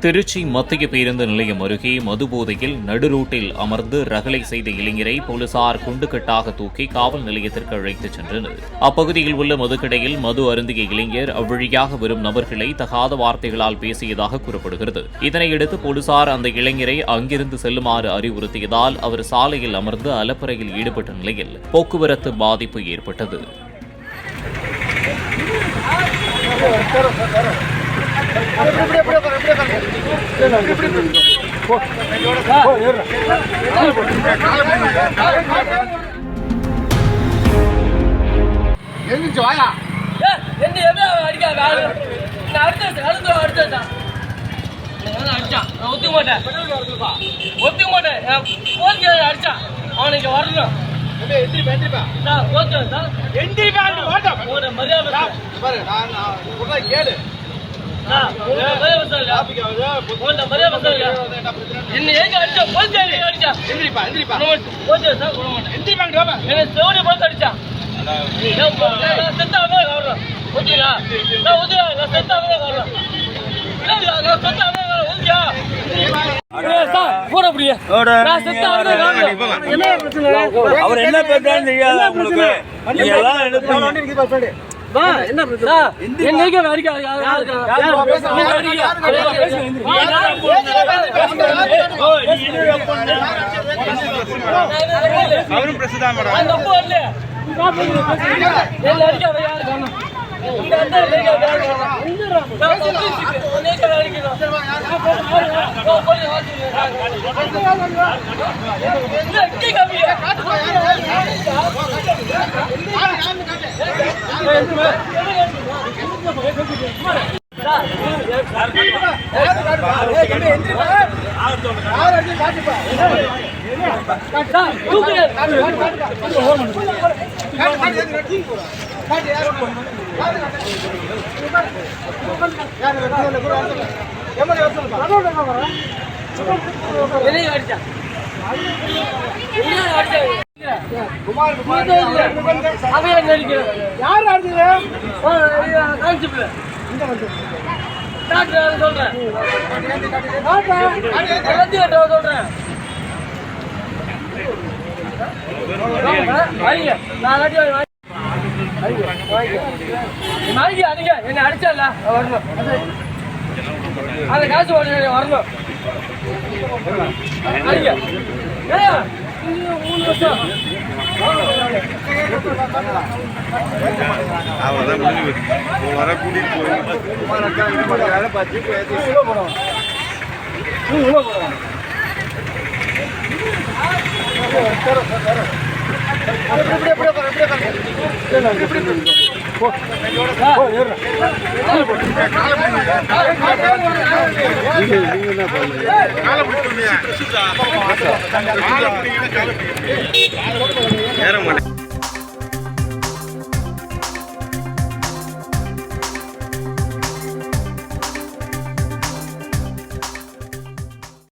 திருச்சி மத்திய பேருந்து நிலையம் அருகே மதுபோதையில் நடுரோட்டில் அமர்ந்து ரகளை செய்த இளைஞரை போலீசார் குண்டுகட்டாக தூக்கி காவல் நிலையத்திற்கு அழைத்துச் சென்றனர். அப்பகுதியில் உள்ள மதுக்கடையில் மது அருந்திய இளைஞர் அவ்வழியாக வரும் நபர்களை தகாத வார்த்தைகளால் பேசியதாக கூறப்படுகிறது. இதனையடுத்து போலீசார் அந்த இளைஞரை அங்கிருந்து செல்லுமாறு அறிவுறுத்தியதால் அவர் சாலையில் அமர்ந்து அலப்பறையில் ஈடுபட்ட நிலையில் போக்குவரத்து பாதிப்பு ஏற்பட்டது. அவனுக்கு வரணும் கேளு அவர் என்ன பேசுறான்னு தெரியாது உங்களுக்கு. என்ன அவரும் பிரசுதான் என்ன அடிச்சல வரணும் அந்த காசு வரணும் நேரம்